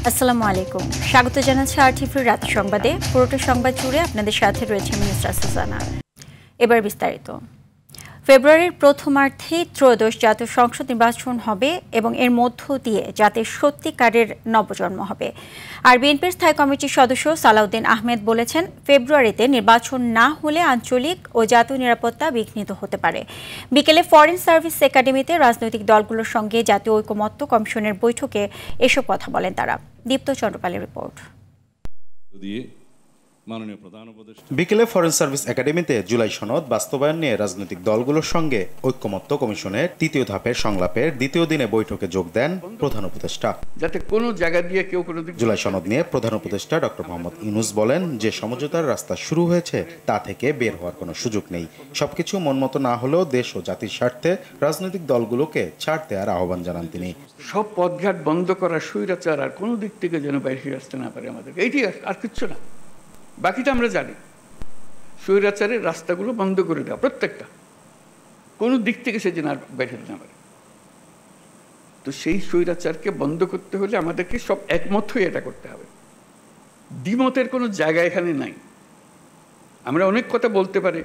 আসসালামু আলাইকুম, স্বাগত জানাচ্ছি আরটিভির রাত সংবাদে। পুরোটা সংবাদ জুড়ে আপনাদের সাথে রয়েছে মিনিস্টার সুজানা। এবার বিস্তারিত। ফেব্রুয়ারির প্রথমার্ধে ত্রয়োদশ জাতীয় সংসদ নির্বাচন হবে এবং এর মধ্য দিয়ে জাতির সত্যিকারের নবজন্ম হবে। আর বিএনপির স্থায়ী কমিটির সদস্য সালাউদ্দিন আহমেদ বলেছেন, ফেব্রুয়ারিতে নির্বাচন না হলে আঞ্চলিক ও জাতীয় নিরাপত্তা বিঘ্নিত হতে পারে। বিকেলে ফরেন সার্ভিস একাডেমিতে রাজনৈতিক দলগুলোর সঙ্গে জাতীয় ঐকমত্য কমিশনের বৈঠকে এসব কথা বলেন তারা। দীপ্ত চন্দ্রপালের রিপোর্ট। বিকেলে ফরেন সার্ভিস একাডেমিতে জুলাই সনদ বাস্তবায়ন নিয়ে রাজনৈতিক দলগুলোর সঙ্গে ঐকমত্য কমিশনের তৃতীয় ধাপের সংলাপের দ্বিতীয় দিনে বৈঠকে যোগ দেন প্রধান উপদেষ্টা। যাতে কোনো জায়গা দিয়ে কেউ কোনো জুলাই সনদ নিয়ে প্রধান উপদেষ্টা ডক্টর মোহাম্মদ ইউনূস বলেন, যে সমঝোতার রাস্তা শুরু হয়েছে তা থেকে বের হওয়ার কোনো সুযোগ নেই। সবকিছু মনমতো না হলেও দেশ ও জাতির স্বার্থে রাজনৈতিক দলগুলোকে ছাড় দেওয়ার আহ্বান জানান তিনি। সব পথঘাট বন্ধ করা, স্বৈরাচার আর কোনো দিক থেকে যেন বাইরে আসতে না পারে আমাদেরকে, এইটি আর কিচ্ছু না। বাকিটা আমরা জানি, স্বৈরাচারের রাস্তাগুলো বন্ধ করে দেওয়া, প্রত্যেকটা কোনো দিক থেকে সে যেন আর বাইরে না পারে। তো সেই স্বৈরাচারকে বন্ধ করতে হলে আমাদেরকে সব একমত হয়ে এটা করতে হবে। দ্বিমতের কোনো জায়গা এখানে নাই। আমরা অনেক কথা বলতে পারি,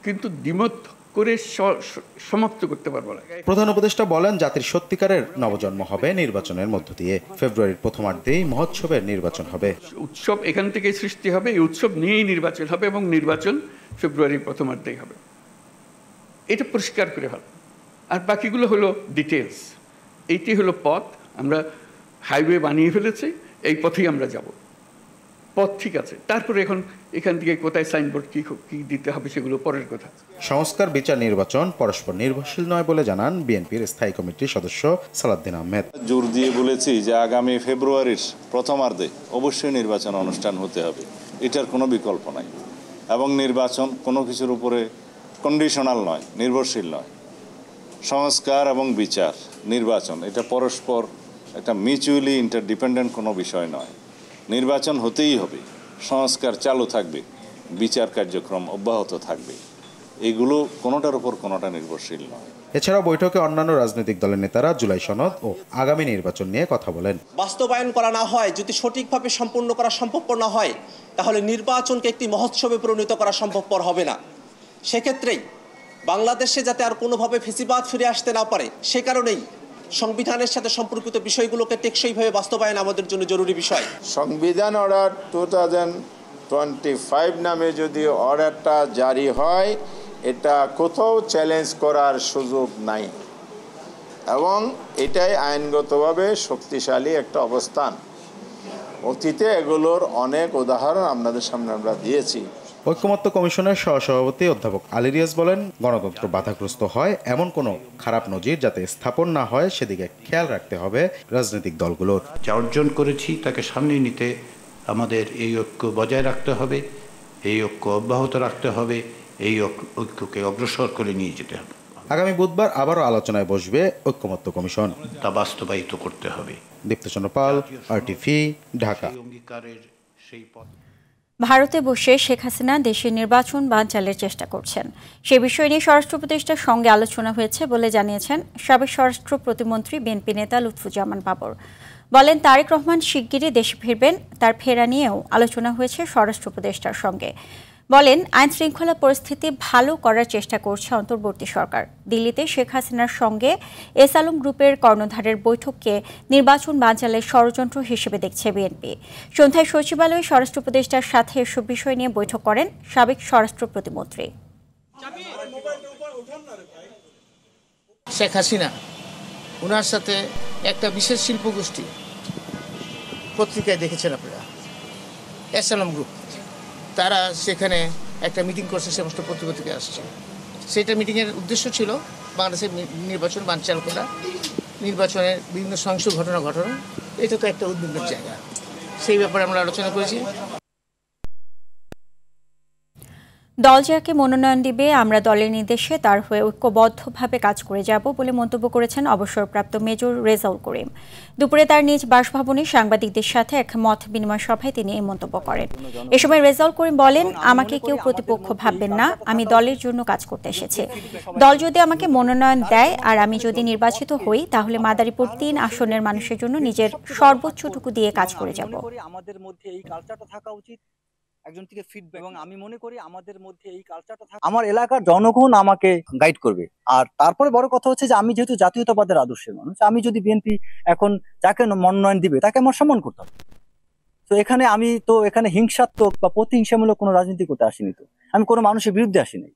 কিন্তু দ্বিমত করে সমাপ্ত করতে পারবো না। প্রধান উপদেষ্টা বলেন, জাতির সত্যিকারের নবজন্ম হবে নির্বাচনের মধ্য দিয়ে। ফেব্রুয়ারির প্রথমার্ধেই মহোৎসবের নির্বাচন হবে। উৎসব এখান থেকেই সৃষ্টি হবে, এই উৎসব নিয়েই নির্বাচন হবে এবং নির্বাচন ফেব্রুয়ারির প্রথমার্ধেই হবে। এটা পরিষ্কার করে ভালো। আর বাকিগুলো হলো ডিটেলস। এইটি হলো পথ। আমরা হাইওয়ে বানিয়ে ফেলেছি, এই পথেই আমরা যাব। পথ ঠিক আছে, তারপরে এখন এখান থেকে কোথায় সাইনবোর্ড কি দিতে হবে সেগুলো পরের কথা। সংস্কার, বিচার, নির্বাচন পরস্পর নির্ভরশীল নয় বলে জানান বিএনপির স্থায়ী কমিটির সদস্য সালাউদ্দিন আহমেদ। জোর দিয়ে বলেছি যে আগামী ফেব্রুয়ারির প্রথমার্ধে অবশ্যই নির্বাচন অনুষ্ঠান হতে হবে, এটার কোনো বিকল্প নাই। এবং নির্বাচন কোনো কিছুর উপরে কন্ডিশনাল নয়, নির্ভরশীল নয়। সংস্কার এবং বিচার, নির্বাচন এটা পরস্পর একটা মিউচুয়ালি ইন্টারডিপেন্ডেন্ট কোনো বিষয় নয়। নির্বাচন হতেই হবে, সংস্কার চালু থাকবে, বিচার কার্যক্রম অব্যাহত থাকবে। এগুলো কোনোটার উপর কোনোটা নির্ভরশীল নয়। এছাড়াও বৈঠকে অন্যান্য রাজনৈতিক দলের নেতারা জুলাই সনদ ও আগামী নির্বাচন নিয়ে কথা বলেন। বাস্তবায়ন করা না হয়, যদি সঠিকভাবে সম্পূর্ণ করা সম্ভবপর না হয়, তাহলে নির্বাচনকে একটি মহোৎসবে পরিণত করা সম্ভবপর হবে না। সেক্ষেত্রেই বাংলাদেশে যাতে আর কোনোভাবে ফেসিবাদ ফিরে আসতে না পারে, সে কারণেই সংবিধানের সাথে সম্পর্কিত বিষয়গুলোকে টেকসইভাবে বাস্তবায়ন আমাদের জন্য জরুরি বিষয়। সংবিধান অর্ডার 2025 নামে যদি অর্ডারটা জারি হয়, এটা কোথাও চ্যালেঞ্জ করার সুযোগ নাই এবং এটাই আইনগতভাবে শক্তিশালী একটা অবস্থান। অতীতে এগুলোর অনেক উদাহরণ আপনাদের সামনে আমরা দিয়েছি। ঐকমত্য কমিশনের সহসভাপতি অধ্যাপক আলী রিয়াজ বলেন, গণতন্ত্র বাধাগ্রস্ত হয় এমন কোনো খারাপ নজির যাতে স্থাপন না হয় সেদিকে খেয়াল রাখতে হবে রাজনৈতিক দলগুলোর। যা অর্জন করেছি তাকে সামনে নিতে আমাদের এই ঐক্য বজায় রাখতে হবে, এই ঐক্য অব্যাহত রাখতে হবে, এই ঐক্যকে অগ্রসর করে নিয়ে যেতে হবে। আগামী বুধবার আবারও আলোচনায় বসবে ঐকমত্য কমিশন, তা বাস্তবায়িত করতে হবে। দীপ্ত চন্দ্রপাল, আরটিভি, ঢাকা। ভারতে বসে শেখ হাসিনা দেশের নির্বাচন বানচালের চেষ্টা করছেন, সে বিষয় নিয়ে স্বরাষ্ট্র উপদেষ্টার সঙ্গে আলোচনা হয়েছে বলে জানিয়েছেন সাবেক স্বরাষ্ট্র প্রতিমন্ত্রী বিএনপি নেতা লুৎফুজ্জামান বাবর। বলেন, তারেক রহমান শিগগিরই দেশে ফিরবেন, তার ফেরা নিয়েও আলোচনা হয়েছে স্বরাষ্ট্র উপদেষ্টার সঙ্গে। বলেন, আইন শৃঙ্খলা পরিস্থিতি ভালো করার চেষ্টা করছে অন্তর্বর্তী সরকার। দিল্লিতে শেখ হাসিনার সঙ্গে এস আলম গ্রুপের কর্ণধারের বৈঠককে নির্বাচন বানচালের ষড়যন্ত্র হিসেবে দেখছে বিএনপি। সন্ধ্যায় সচিবালয়ে স্বরাষ্ট্র উপদেষ্টার সাথে এসব বিষয় নিয়ে বৈঠক করেন সাবেক স্বরাষ্ট্র প্রতিমন্ত্রী। শেখ হাসিনা ওনার সাথে একটা বিশেষ শিল্পগোষ্ঠী, পত্রিকায় দেখেছেন আপনারা, এস আলম গ্রুপ, তারা সেখানে একটা মিটিং করছে, সমস্ত পত্রিকা আসছে। সেটা মিটিংয়ের উদ্দেশ্য ছিল বাংলাদেশের নির্বাচন বানচাল করা, নির্বাচনের বিভিন্ন সহিংস ঘটনা ঘটানো। এটা তো একটা উদ্বিগ্নের জায়গা, সেই ব্যাপারে আমরা আলোচনা করেছি। দল যাকে মনোনয়ন দিবে আমরা দলের নির্দেশে তার হয়ে ঐক্যবদ্ধভাবে কাজ করে যাব বলে মন্তব্য করেছেন অবসরপ্রাপ্ত মেজর রেজাউল করিম। দুপুরে তার নিজ বাসভবনে সাংবাদিকদের সাথে এক মত বিনিময় সভায় তিনি এই মন্তব্য করেন। এ সময় রেজাউল করিম বলেন, আমাকে কেউ প্রতিপক্ষ ভাববেন না, আমি দলের জন্য কাজ করতে এসেছি। দল যদি আমাকে মনোনয়ন দেয় আর আমি যদি নির্বাচিত হই, তাহলে মাদারীপুর ৩ আসনের মানুষের জন্য নিজের সর্বোচ্চটুকু দিয়ে কাজ করে যাব। আমাদের মধ্যে এই কালচারটা থাকা উচিত, একজন থেকে ফিডব্যাক, এবং আমি মনে করি আমাদের মধ্যে এই কালচারটা থাকা, আমার এলাকার জনগণ আমাকে গাইড করবে। আর তারপরে বড় কথা হচ্ছে যে আমি যেহেতু জাতীয়তাবাদের আদর্শের মানুষ, আমি যদি বিএনপি এখন যাকে মনোনয়ন দিবে তাকে আমার সম্মান করতে হবে। তো এখানে আমি তো এখানে হিংসাত্মক বা প্রতিহিংসামূলক কোনো রাজনীতি করতে আসিনি, তো আমি কোনো মানুষের বিরুদ্ধে আসিনি।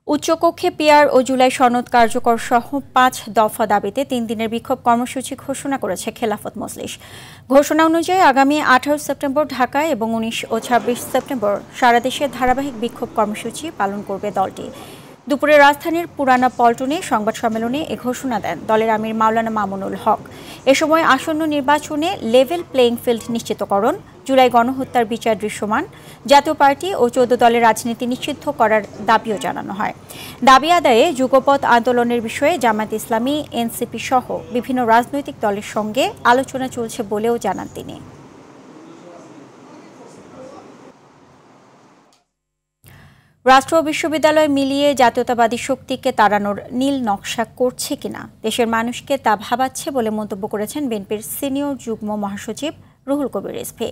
উচ্চকক্ষে পিআর ও জুলাই সনদ কার্যকর সহ ৫ দফা দাবিতে ৩ দিনের বিক্ষোভ কর্মসূচি ঘোষণা করেছে খেলাফত মজলিস। ঘোষণা অনুযায়ী আগামী ১৮ সেপ্টেম্বর ঢাকায় এবং ১৯ ও ২৬ সেপ্টেম্বর সারা দেশে ধারাবাহিক বিক্ষোভ কর্মসূচি পালন করবে দলটি। দুপুরে রাজধানীর পুরানা পল্টনে সংবাদ সম্মেলনে এ ঘোষণা দেন দলের আমির মাওলানা মামুনুল হক। এ সময় আসন্ন নির্বাচনে লেভেল প্লেইং ফিল্ড নিশ্চিতকরণ, জুলাই গণহত্যার বিচার দৃশ্যমান, জাতীয় পার্টি ও ১৪ দলের রাজনীতি নিষিদ্ধ করার দাবিও জানানো হয়। দাবি আদায়ে যুগপৎ আন্দোলনের বিষয়ে জামায়াত ইসলামী, এনসিপি সহ বিভিন্ন রাজনৈতিক দলের সঙ্গে আলোচনা চলছে বলেও জানান তিনি। রাষ্ট্র ও বিশ্ববিদ্যালয় মিলিয়ে জাতীয়তাবাদী শক্তিকে তাড়ানোর নীল নকশা করছে কিনা দেশের মানুষকে তা ভাবাচ্ছে বলে মন্তব্য করেছেন বিএনপির সিনিয়র যুগ্ম মহাসচিব রুহুল কবির রিজভী।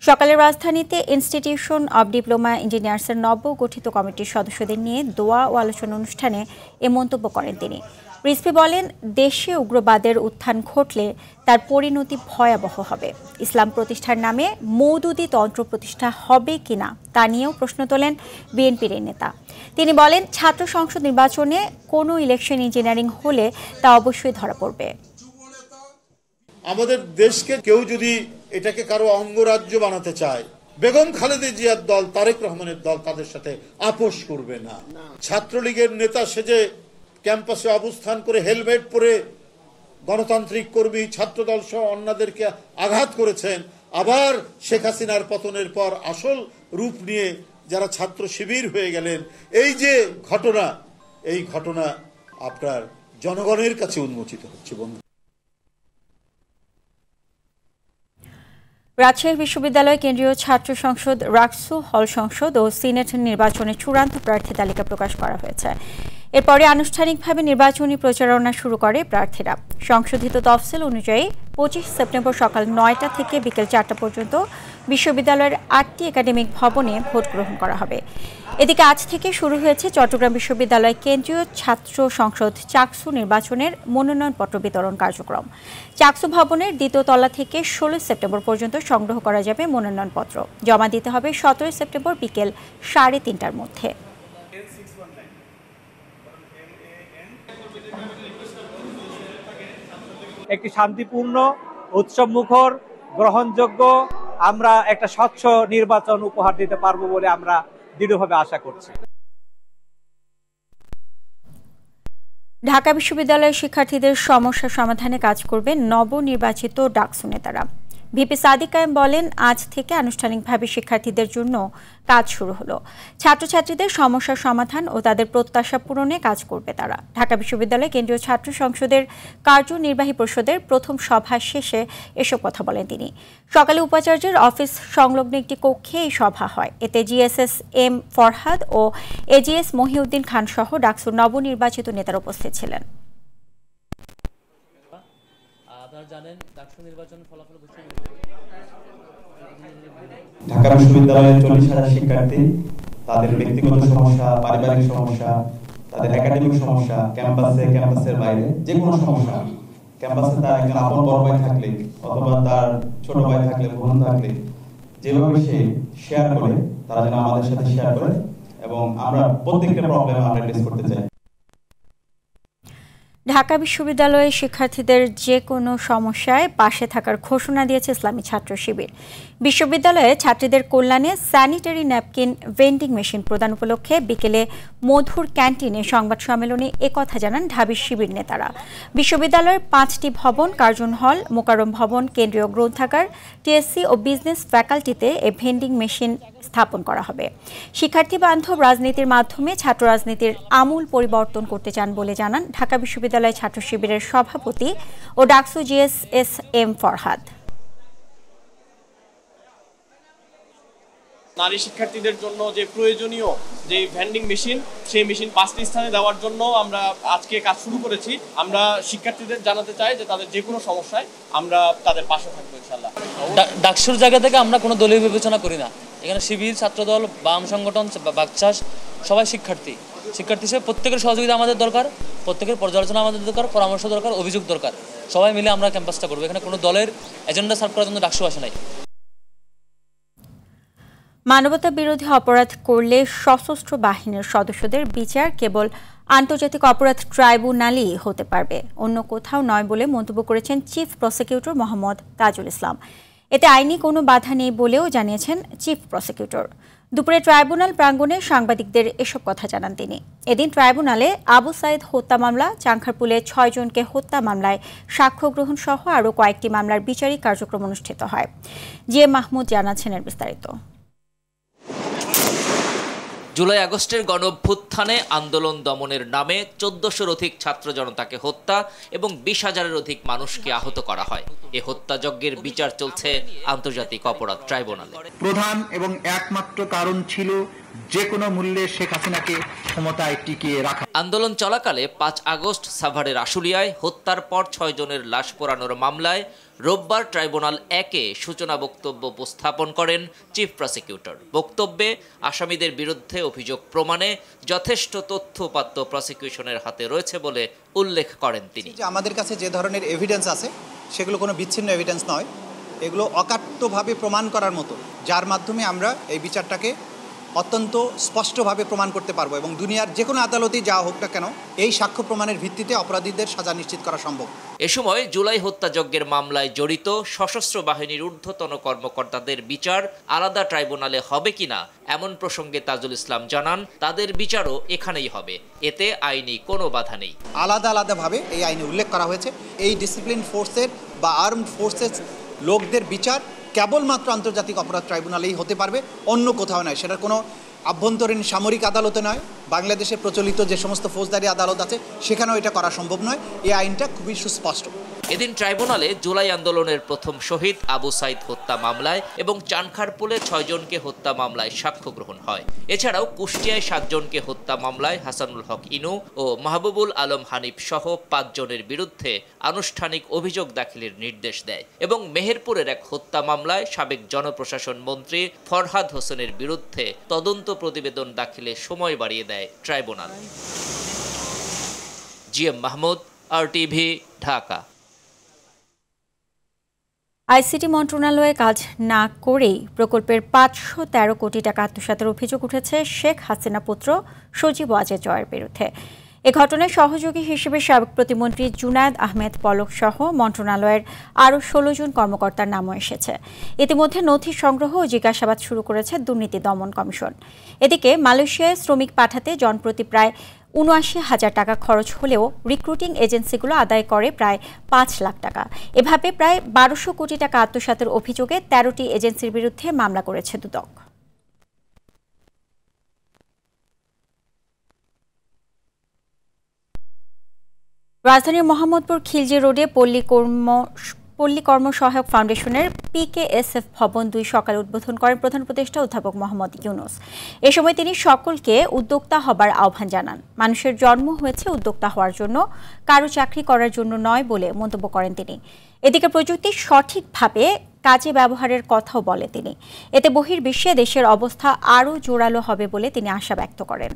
সকালে রাজধানীতে ইনস্টিটিউশন অব ডিপ্লোমা ইঞ্জিনিয়ার্সের নবগঠিত কমিটির সদস্যদের নিয়ে দোয়া ও আলোচনা অনুষ্ঠানে এ মন্তব্য করেন তিনি। রিজভী বলেন, দেশে উগ্রবাদের উত্থান ঘটলে তার পরিণতি ভয়াবহ হবে। ইসলাম প্রতিষ্ঠার নামে মওদুদি তন্ত্র প্রতিষ্ঠা হবে কিনা তা নিয়েও প্রশ্ন তোলেন বিএনপির এই নেতা। তিনি বলেন, ছাত্র সংসদ নির্বাচনে কোনো ইলেকশন ইঞ্জিনিয়ারিং হলে তা অবশ্যই ধরা পড়বে। আমাদের দেশকে কেউ যদি এটাকে কারো অঙ্গরাজ্য বানাতে চায়, বেগম খালেদা জিয়ার দল, তারেক রহমানের দল তাদের সাথে আপোষ করবে না। ছাত্রলীগের নেতা সেজে ক্যাম্পাসে অবস্থান করে হেলমেট পরে গণতান্ত্রিক কর্মী, ছাত্রদল সহ অন্যদেরকে আঘাত করেছেন। আবার শেখ হাসিনার পতনের পর আসল রূপ নিয়ে যারা ছাত্র শিবির হয়ে গেলেন, এই যে ঘটনা, এই ঘটনা আপনার জনগণের কাছে উন্মোচিত হচ্ছে। বন্ধু, রাজশাহী বিশ্ববিদ্যালয় কেন্দ্রীয় ছাত্র সংসদ, রাকসু হল সংসদ ও সিনেট নির্বাচনে চূড়ান্ত প্রার্থী তালিকা প্রকাশ করা হয়েছে। এরপরে আনুষ্ঠানিকভাবে নির্বাচনী প্রচারণা শুরু করে প্রার্থীরা। সংশোধিত তফসিল অনুযায়ী ২৫ সেপ্টেম্বর সকাল ৯টা থেকে বিকেল ৪টা পর্যন্ত বিশ্ববিদ্যালয়ের ৮টি একাডেমিক ভবনে ভোট গ্রহণ করা হবে। এদিকে আজ থেকে শুরু হয়েছে চট্টগ্রাম বিশ্ববিদ্যালয় কেন্দ্রীয় ছাত্র সংসদ চাকসু নির্বাচনের মনোনয়নপত্র বিতরণ কার্যক্রম। চাকসু ভবনের দ্বিতীয় তলা থেকে ১৬ সেপ্টেম্বর পর্যন্ত সংগ্রহ করা যাবে মনোনয়নপত্র। জমা দিতে হবে ১৭ সেপ্টেম্বর বিকেল ৩:৩০টার মধ্যে। একটি শান্তিপূর্ণ, উৎসবমুখর, গ্রহণযোগ্য, আমরা একটা স্বচ্ছ নির্বাচন উপহার দিতে পারবো বলে আমরা দৃঢ়ভাবে আশা করছি। ঢাকা বিশ্ববিদ্যালয়ের শিক্ষার্থীদের সমস্যা সমাধানে কাজ করবে নবনির্বাচিত ডাকসু নেতারা। ভিপি সাদিক কায়েম বলেন, আজ থেকে আনুষ্ঠানিকভাবে শিক্ষার্থীদের জন্য কাজ শুরু হলো। ছাত্রছাত্রীদের সমস্যার সমাধান ও তাদের প্রত্যাশা পূরণে কাজ করবে তারা। ঢাকা বিশ্ববিদ্যালয় কেন্দ্রীয় ছাত্র সংসদের কার্যনির্বাহী পরিষদের প্রথম সভা শেষে এসব কথা বলেন তিনি। সকালে উপাচার্যের অফিস সংলগ্ন একটি কক্ষে এই সভা হয়। এতে জিএসএস এম ফরহাদ ও এজিএস মহিউদ্দিন খান সহ ডাকসুর নবনির্বাচিত নেতারা উপস্থিত ছিলেন। ঢাকা বিশ্ববিদ্যালয়ের ৪০,০০০ শিক্ষার্থী তাদের ব্যক্তিগত সমস্যা, পারিবারিক সমস্যা, তাদের একাডেমিক সমস্যা, ক্যাম্পাসের বাইরে যে কোনো সমস্যা, ক্যাম্পাসে তার একজন আপন বড় ভাই থাকলে অথবা তার ছোট ভাই থাকলে, বোন থাকলে, যেভাবে সে শেয়ার করে তারা যেন আমাদের সাথে শেয়ার করে এবং আমরা প্রত্যেকটা প্রবলেম আমরা অ্যাড্রেস করতে চাই। ঢাকা বিশ্ববিদ্যালয়ের শিক্ষার্থীদের যে কোনো সমস্যায় পাশে থাকার ঘোষণা দিয়েছে ইসলামী ছাত্র শিবির। বিশ্ববিদ্যালয়ে ছাত্রীদের কল্যাণে স্যানিটারি ন্যাপকিন ভেন্ডিং মেশিন প্রদান উপলক্ষে বিকেলে মধুর ক্যান্টিনে সংবাদ সম্মেলনে একথা জানান ঢাবি শিবির নেতারা। বিশ্ববিদ্যালয়ের 5টি ভবন, কার্জন হল, মোকাররম ভবন, কেন্দ্রীয় গ্রন্থাগার, টিএসসি ও বিজনেস ফ্যাকাল্টিতে এই ভেন্ডিং মেশিন স্থাপন করা হবে। শিক্ষার্থী বান্ধব রাজনীতির মাধ্যমে ছাত্র রাজনীতির আমূল পরিবর্তন করতে চান বলে জানান ঢাকা বিশ্ববিদ্যালয় ছাত্র শিবিরের সভাপতি ও ডাকসু GSM ফরহাদ। নারী শিক্ষার্থীদের জন্য যে প্রয়োজনীয় যে ভেন্ডিং মেশিন, সেই মেশিন 5টি স্থানে দেওয়ার জন্য আমরা আজকে কাজ শুরু করেছি। আমরা শিক্ষার্থীদের জানাতে চাই যে তাদের যে কোনো সমস্যায় আমরা তাদের পাশে থাকবো ইনশাআল্লাহ। ডাকসুর জায়গা থেকে আমরা কোনো দলীয় বিবেচনা করি না। এখানে শিবির, ছাত্রদল, বাম সংগঠন, বাকচাষ সবাই শিক্ষার্থী হিসেবে প্রত্যেকের সহযোগিতা আমাদের দরকার, প্রত্যেকের পর্যালোচনা আমাদের দরকার, পরামর্শ দরকার, অভিযোগ দরকার। সবাই মিলে আমরা ক্যাম্পাসটা করবো। এখানে কোনো দলের এজেন্ডা সার্ভ করার জন্য ডাকসু আসে নাই। মানবতা বিরোধী অপরাধ করলে সশস্ত্র বাহিনীর সদস্যদের বিচার কেবল আন্তর্জাতিক অপরাধ ট্রাইব্যুনালই হতে পারবে, অন্য কোথাও নয় বলে মন্তব্য করেছেন চিফ প্রসিকিউটর মোহাম্মদ তাজুল ইসলাম। এতে আইনি কোনো বাধা নেই বলেও জানিয়েছেন চিফ প্রসিকিউটর। দুপুরে ট্রাইব্যুনাল প্রাঙ্গণে সাংবাদিকদের এসব কথা জানান তিনি। এদিন ট্রাইব্যুনালে আবু সাইদ হত্যা মামলা, চাংখারপুলে 6 জনকে হত্যা মামলায় সাক্ষ্য গ্রহণ সহ আরও কয়েকটি মামলার বিচারিক কার্যক্রম অনুষ্ঠিত হয়। GM মাহমুদ জানাচ্ছেন এর বিস্তারিত। জুলাই আগস্টের গণঅভ্যুত্থানে আন্দোলন দমনের নামে 1400-র অধিক ছাত্র জনতাকে হত্যা এবং 20,000-এর অধিক মানুষকে আহত করা হয়। এ হত্যাযজ্ঞের বিচার চলছে আন্তর্জাতিক অপরাধ ট্রাইব্যুনালে। প্রধান এবং একমাত্র কারণ ছিল যে কোনো মূল্যে শেখ হাসিনাকে ক্ষমতায় টিকিয়ে রাখা। আন্দোলন চলাকালে 5 আগস্ট সাভারের আশুলিয়ায় হত্যার পর 6 জনের লাশ পোড়ানোর মামলায় রোববার ট্রাইব্যুনাল 1-এ সূচনা বক্তব্য উপস্থাপন করেন চিফ প্রসিকিউটর। বক্তব্যে আসামিদের বিরুদ্ধে অভিযোগ প্রমাণে যথেষ্ট তথ্যপাত্য প্রসিকিউশনের হাতে রয়েছে বলে উল্লেখ করেন তিনি। আমাদের কাছে যে ধরনের এভিডেন্স আছে সেগুলো কোনো বিচ্ছিন্ন এভিডেন্স নয়, এগুলো অকাট্যভাবে প্রমাণ করার মতো, যার মাধ্যমে আমরা এই বিচারটাকে অত্যন্ত স্পষ্টভাবে প্রমাণ করতে পারবো এবং দুনিয়ার যে কোনো আদালতেই যাওয়া হোক না কেন এই সাক্ষ্য প্রমাণের ভিত্তিতে অপরাধীদের সাজা নিশ্চিত করা সম্ভব। এ সময় জুলাই হত্যাযজ্ঞের মামলায় জড়িত সশস্ত্র বাহিনীর ঊর্ধ্বতন কর্মকর্তাদের বিচার আলাদা ট্রাইব্যুনালে হবে কিনা এমন প্রসঙ্গে তাজুল ইসলাম জানান, তাদের বিচারও এখানেই হবে, এতে আইনি কোনো বাধা নেই। আলাদাভাবে এই আইনে উল্লেখ করা হয়েছে এই ডিসিপ্লিন ফোর্সের বা আর্মড ফোর্সেস লোকদের বিচার কেবলমাত্র আন্তর্জাতিক অপরাধ ট্রাইব্যুনালেই হতে পারবে, অন্য কোথাও নয়। সেটার কোনো আভ্যন্তরীণ সামরিক আদালতে নয়, বাংলাদেশে প্রচলিত যে সমস্ত ফৌজদারি আদালত আছে সেখানেও এটা করা সম্ভব নয়। এই আইনটা খুবই সুস্পষ্ট। এদিন ট্রাইব্যুনালে জুলাই আন্দোলনের প্রথম শহীদ আবু সাইদ হত্যা মামলায় এবং চানখারপুলে 6 জনকে হত্যা মামলায় সাক্ষ্য গ্রহণ হয়। এছাড়াও কুষ্টিয়ায় 7 জনকে হত্যা মামলায় হাসানুল হক ইনু ও মাহবুবুল আলম হানিফ সহ 5 জনের বিরুদ্ধে আনুষ্ঠানিক অভিযোগ দাখিলের নির্দেশ দেয় এবং মেহেরপুরের এক হত্যা মামলায় সাবেক জনপ্রশাসন মন্ত্রী ফরহাদ হোসেনের বিরুদ্ধে তদন্ত প্রতিবেদন দাখিলে সময় বাড়িয়ে দেয় tribunal. GM Mahmud, RTV, Dhaka. ICT মন্ত্রণালয়ে কাজ না করেই প্রকল্পের 513 কোটি টাকা আত্মসাতের অভিযোগ উঠেছে শেখ হাসিনা পুত্র সজীব ওয়াজেদ জয়ের বিরুদ্ধে। এ ঘটনায় সহযোগী হিসেবে সাবেক প্রতিমন্ত্রী জুনায়েদ আহমেদ পলক সহ মন্ত্রণালয়ের আরও 16 জন কর্মকর্তার নামও এসেছে। ইতিমধ্যে নথি সংগ্রহ ও জিজ্ঞাসাবাদ শুরু করেছে দুর্নীতি দমন কমিশন। এদিকে মালয়েশিয়ায় শ্রমিক পাঠাতে জনপ্রতি প্রায় ৭৯,০০০ টাকা খরচ হলেও রিক্রুটিং এজেন্সিগুলো আদায় করে প্রায় 5 লাখ টাকা। এভাবে প্রায় 1200 কোটি টাকা আত্মসাতের অভিযোগে 13টি এজেন্সির বিরুদ্ধে মামলা করেছে দুদক। রাজধানীর মোহাম্মদপুর খিলজি রোডে পল্লী কর্ম সহায়ক ফাউন্ডেশনের PKSF ভবন 2 সকালে উদ্বোধন করেন প্রধান উপদেষ্টা অধ্যাপক মোহাম্মদ ইউনূস। এ সময় তিনি সকলকে উদ্যোক্তা হবার আহ্বান জানান। মানুষের জন্ম হয়েছে উদ্যোক্তা হওয়ার জন্য, কারো চাকরি করার জন্য নয় বলে মন্তব্য করেন তিনি। এদিকে প্রযুক্তি সঠিকভাবে কাজে ব্যবহারের কথাও বলে তিনি। এতে বহির্বিশ্বে দেশের অবস্থা আরও জোরালো হবে বলে তিনি আশা ব্যক্ত করেন।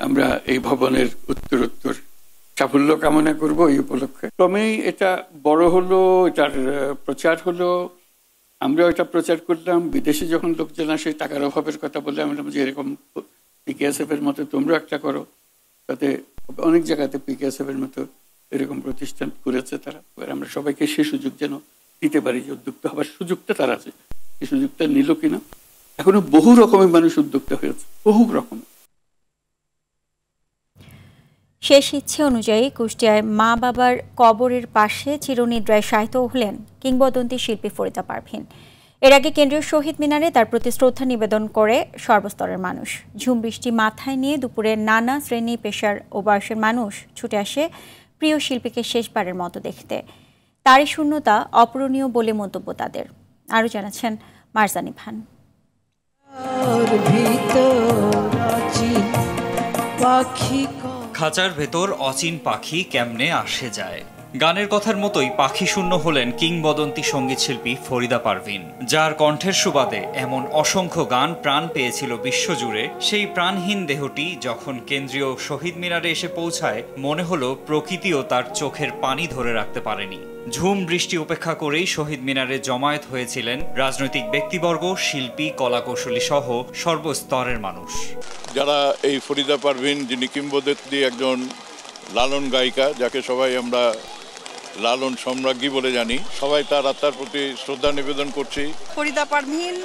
আমরা এই ভবনের উত্তরোত্তর সাফল্য কামনা করব এই উপলক্ষে। ক্রমেই এটা বড় হলো, এটার প্রচার হলো, আমরা এটা প্রচার করলাম। বিদেশে যখন লোকজন আসে টাকার অভাবের কথা বলে আমরা যে এরকম PKSF এর মতো তোমরা একটা করো, তাতে অনেক জায়গাতে PKSF এর মতো এরকম প্রতিষ্ঠান করেছে তারা। আমরা সবাইকে সে সুযোগ যেন দিতে পারি যে উদ্যোক্তা হবার সুযোগটা তারা আছে, এই সুযোগটা নিল কিনা। এখনো বহু রকমের মানুষ উদ্যোক্তা হয়েছে, বহু রকম। শেষ ইচ্ছে অনুযায়ী কুষ্টিয়ায় মা বাবার কবরের পাশে চিরনিদ্রায় শায়িত হলেন কিংবদন্তি শিল্পী ফরিদা পারভীন। এর আগে কেন্দ্রীয় শহীদ মিনারে তার প্রতি শ্রদ্ধা নিবেদন করে সর্বস্তরের মানুষ। ঝুম বৃষ্টি মাথায় নিয়ে দুপুরে নানা শ্রেণী পেশার ও বয়সের মানুষ ছুটে আসে প্রিয় শিল্পীকে শেষবারের মতো দেখতে। তারই শূন্যতা অপূরণীয় বলে মন্তব্য তাদের। আরও জানাচ্ছেন মারজানি খান। খাঁচার ভেতর অচিন পাখি কেমনে আসে যায়, গানের কথার মতোই পাখি শূন্য হলেন কিংবদন্তি সঙ্গীতশিল্পী ফরিদা পারভীন, যার কণ্ঠের সুবাদে এমন অসংখ্য গান প্রাণ পেয়েছিল বিশ্বজুড়ে। সেই প্রাণহীন দেহটি যখন কেন্দ্রীয় শহীদ মিনারে এসে পৌঁছায়, মনে হলো প্রকৃতিও তার চোখের পানি ধরে রাখতে পারেনি। ঝুম বৃষ্টি উপেক্ষা করেই শহীদ মিনারে জমায়েত হয়েছিলেন রাজনৈতিক ব্যক্তিবর্গ, শিল্পী, কলাকৌশলী সহ সর্বস্তরের মানুষ। যারা এই ফরিদা পারভীন, যিনি কিংবদন্তি একজন লালন গায়িকা, যাকে সবাই আমরা লালন সম্রাজ্ঞী বলে জানি, সবাই তার আত্মার প্রতি শ্রদ্ধা নিবেদন করছি। ফরিদা পারভীন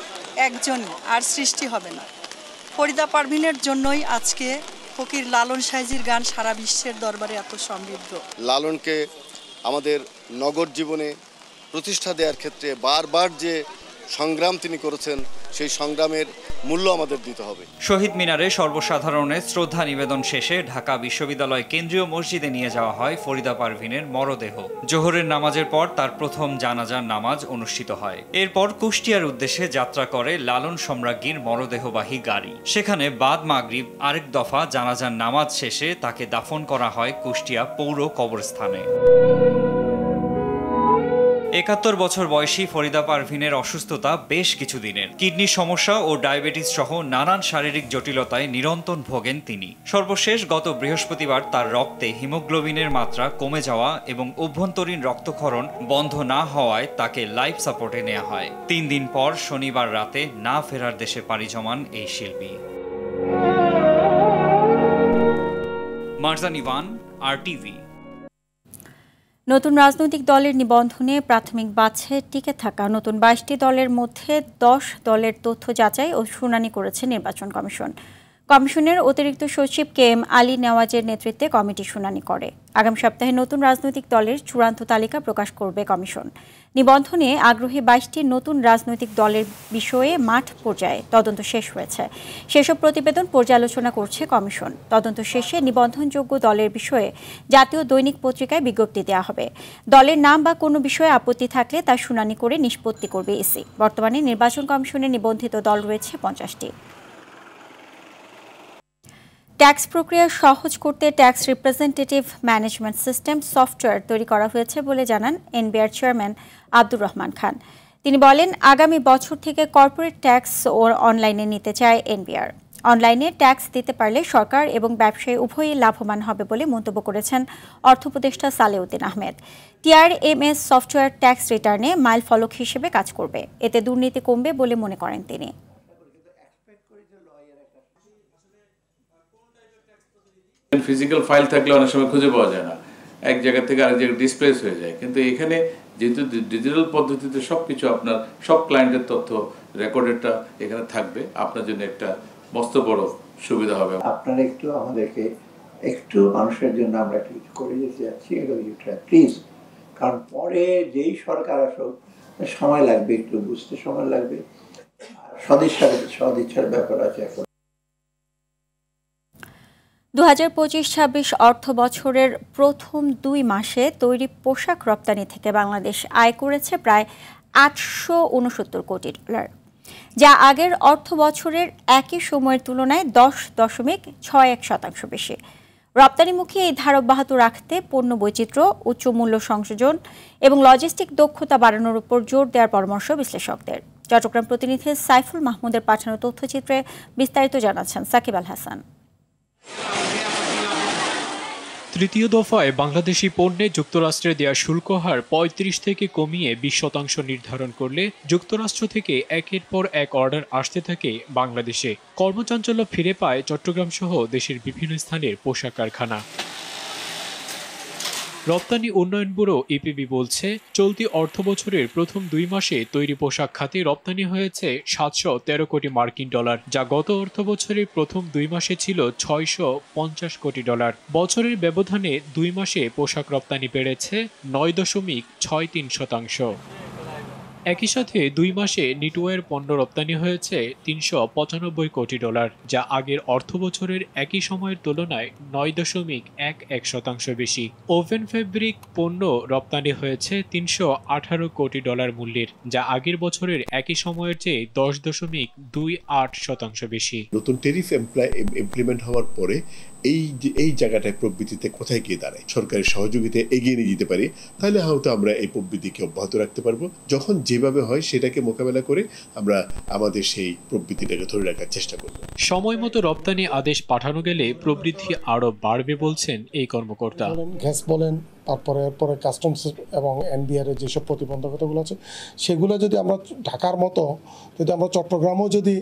একজন, আর সৃষ্টি হবে না। ফরিদা পারভীনের জন্যই আজকে ফকির লালন সাইজির গান সারা বিশ্বের দরবারে এত সমৃদ্ধ। লালনকে আমাদের নগর জীবনে প্রতিষ্ঠা দেওয়ার ক্ষেত্রে বারবার যে সংগ্রাম তিনি করেছেন, সেই সংগ্রামের মূল্য আমাদের দিতে হবে। শহীদ মিনারে সর্বসাধারণের শ্রদ্ধা নিবেদন শেষে ঢাকা বিশ্ববিদ্যালয় কেন্দ্রীয় মসজিদে নিয়ে যাওয়া হয় ফরিদা পারভীনের মরদেহ। জোহরের নামাজের পর তার প্রথম জানাজার নামাজ অনুষ্ঠিত হয়। এরপর কুষ্টিয়ার উদ্দেশ্যে যাত্রা করে লালন সম্রাজ্ঞীর মরদেহবাহী গাড়ি। সেখানে বাদ মাগরিব আরেক দফা জানাজার নামাজ শেষে তাকে দাফন করা হয় কুষ্টিয়া পৌর কবরস্থানে। ৭১ বছর বয়সী ফরিদা পারভীনের অসুস্থতা বেশ কিছুদিনের। কিডনি সমস্যা ও ডায়াবেটিস সহ নানান শারীরিক জটিলতায় নিরন্তর ভোগেন তিনি। সর্বশেষ গত বৃহস্পতিবার তার রক্তে হিমোগ্লোবিনের মাত্রা কমে যাওয়া এবং অভ্যন্তরীণ রক্তক্ষরণ বন্ধ না হওয়ায় তাকে লাইফ সাপোর্টে নেওয়া হয়। ৩ দিন পর শনিবার রাতে না ফেরার দেশে পাড়ি জমান এই শিল্পী। মারজানি খান, RTV। নতুন রাজনৈতিক দলের নিবন্ধনে প্রাথমিক বাছাইয়ে টিকে থাকা নতুন 22টি দলের মধ্যে 10 দলের তথ্য যাচাই ও শুনানি করেছে নির্বাচন কমিশন। কমিশনের অতিরিক্ত সচিব KM আলী নেওয়াজের নেতৃত্বে কমিটি শুনানি করে। আগামী সপ্তাহে নতুন রাজনৈতিক দলের চূড়ান্ত তালিকা প্রকাশ করবে কমিশন। নিবন্ধনে আগ্রহী 22টি নতুন রাজনৈতিক দলের বিষয়ে মাঠ পর্যায়ে তদন্ত শেষ হয়েছে। সেসব প্রতিবেদন পর্যালোচনা করছে কমিশন। তদন্ত শেষে নিবন্ধনযোগ্য দলের বিষয়ে জাতীয় দৈনিক পত্রিকায় বিজ্ঞপ্তি দেওয়া হবে। দলের নাম বা কোনো বিষয়ে আপত্তি থাকলে তা শুনানি করে নিষ্পত্তি করবে ইসি। বর্তমানে নির্বাচন কমিশনের নিবন্ধিত দল রয়েছে 50টি। ট্যাক্স প্রক্রিয়া সহজ করতে tax representative management system software তৈরি করা হয়েছে বলে জানান এনবিআর চেয়ারম্যান আব্দুর রহমান খান। তিনি বলেন, আগামী বছর থেকে কর্পোরেট ট্যাক্স ও অনলাইনে নিতে চায় এনবিআর। অনলাইনে ট্যাক্স দিতে পারলে সরকার এবং ব্যবসায়ী উভয়ই লাভবান হবে বলে মন্তব্য করেছেন অর্থ উপদেষ্টা Salehuddin Ahmed. TRMS software tax রিটার্নে মাইল ফলক হিসেবে কাজ করবে। এতে দুর্নীতি কমবে বলে মনে করেন তিনি। ফিজিক্যাল ফাইল থাকলে অনেক সময় খুঁজে পাওয়া যায় না, এক জায়গা থেকে আরেক জায়গায় ডিসপ্লেস হয়ে যায়। কিন্তু এখানে যেহেতু ডিজিটাল পদ্ধতিতে সবকিছু আপনার সব ক্লায়েন্টের তথ্য রেকর্ডেডটা এখানে থাকবে, আপনার জন্য একটা মস্ত বড় সুবিধা হবে। আপনারা একটু আমাদেরকে একটু মানুষের জন্য আমরা কিছু করে যেতে যাচ্ছি, প্লিজ, কারণ পরে যেই সরকার আসুক সময় লাগবে, একটু বুঝতে সময় লাগবে। সদিচ্ছার ব্যাপার আছে। এখন 2025-26 অর্থ বছরের প্রথম 2 মাসে তৈরি পোশাক রপ্তানি থেকে বাংলাদেশ আয় করেছে প্রায় $869 কোটি, যা আগের অর্থ বছরের একই সময়ের তুলনায় 10.61% বেশি। রপ্তানিমুখী এই ধারা অব্যাহত রাখতে পণ্য বৈচিত্র্য, উচ্চ মূল্য সংযোজন এবং লজিস্টিক দক্ষতা বাড়ানোর উপর জোর দেওয়ার পরামর্শ বিশ্লেষকদের। চট্টগ্রাম প্রতিনিধি সাইফুল মাহমুদের পাঠানো তথ্যচিত্রে বিস্তারিত জানাচ্ছেন সাকিব আল হাসান। তৃতীয় দফায় বাংলাদেশি পণ্যে যুক্তরাষ্ট্রের দেয়া শুল্ক হার 35 থেকে কমিয়ে 20% নির্ধারণ করলে যুক্তরাষ্ট্র থেকে একের পর এক অর্ডার আসতে থাকে বাংলাদেশে। কর্মচাঞ্চল্য ফিরে পায় চট্টগ্রাম সহ দেশের বিভিন্ন স্থানের পোশাক কারখানা। রপ্তানি উন্নয়ন ব্যুরো ইপিবি বলছে, চলতি অর্থবছরের প্রথম 2 মাসে তৈরি পোশাক খাতে রপ্তানি হয়েছে 713 কোটি মার্কিন ডলার, যা গত অর্থবছরের প্রথম 2 মাসে ছিল 650 কোটি ডলার। বছরের ব্যবধানে 2 মাসে পোশাক রপ্তানি বেড়েছে 9.63%। একই সাথে 2 মাসে নিটওয়্যার পণ্য রপ্তানি হয়েছে 395 কোটি ডলার, যা আগের অর্থবছরের একই সময়ের তুলনায় 9.11% বেশি। ওভেন ফেব্রিক পণ্য রপ্তানি হয়েছে 318 কোটি ডলার মূল্যের, যা আগের বছরের একই সময়ের চেয়ে 10.28% বেশি। নতুন ট্যারিফ ইমপ্লিমেন্ট হওয়ার পরে এই জায়গাটায় প্রবৃদ্ধিতে কোথায় গিয়ে দাঁড়ায়, সরকারের সহযোগিতায় এগিয়ে নিয়ে যেতে পারি, তাহলে হয়তো আমরা এই প্রবৃদ্ধিকে অব্যাহত রাখতে পারবো। যখন যেভাবে হয় সেটাকে মোকাবেলা করে আমরা আমাদের সেই প্রবৃদ্ধিটাকে ধরে রাখার চেষ্টা করব। সময় মতো রপ্তানি আদেশ পাঠানো গেলে প্রবৃদ্ধি আরও বাড়বে বলছেন এই কর্মকর্তা। গ্যাস বলেন, এরপরে কাস্টমস এবং এনবিআর এর যেসব প্রতিবন্ধকতাগুলো আছে সেগুলো যদি আমরা ঢাকার মতো যদি আমরা চট্টগ্রামও যদি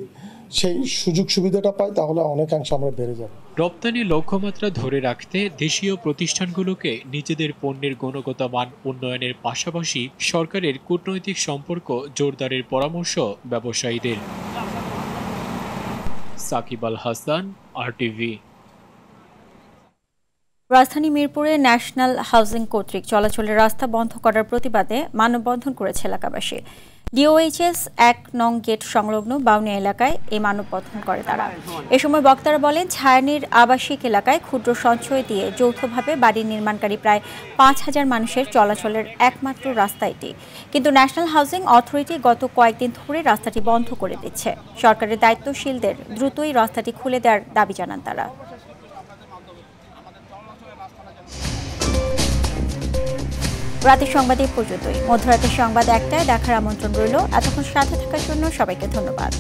সেই সুযোগ সুবিধাটা পাই তাহলে অনেকাংশে আমরা বেড়ে যাব। রপ্তানির লক্ষ্যমাত্রা ধরে রাখতে দেশীয় প্রতিষ্ঠানগুলোকে নিজেদের পণ্যের গুণগত মান উন্নয়নের পাশাপাশি সরকারের কূটনৈতিক সম্পর্ক জোরদারের পরামর্শ ব্যবসায়ীদের। সাকিব আল হাসান, RTV। রাজধানী মিরপুরে ন্যাশনাল হাউজিং কর্তৃক চলাচলের রাস্তা বন্ধ করার প্রতিবাদে মানববন্ধন করেছে এলাকাবাসী। DOHS 1 নং গেট সংলগ্ন বাউনিয়া এলাকায় এই মানববন্ধন করে তারা। এ সময় বক্তারা বলেন, ছায়ানীর আবাসিক এলাকায় ক্ষুদ্র সঞ্চয় দিয়ে যৌথভাবে বাড়ি নির্মাণকারী প্রায় 5000 মানুষের চলাচলের একমাত্র রাস্তা এটি। কিন্তু ন্যাশনাল হাউজিং অথরিটি গত কয়েকদিন ধরে রাস্তাটি বন্ধ করে দিচ্ছে। সরকারের দায়িত্বশীলদের দ্রুতই রাস্তাটি খুলে দেওয়ার দাবি জানান তারা। রাতের সংবাদ এই পর্যন্তই। মধ্যরাতের সংবাদ 1টায় দেখার আমন্ত্রণ রইল। এতক্ষণ সাথে থাকার জন্য সবাইকে ধন্যবাদ।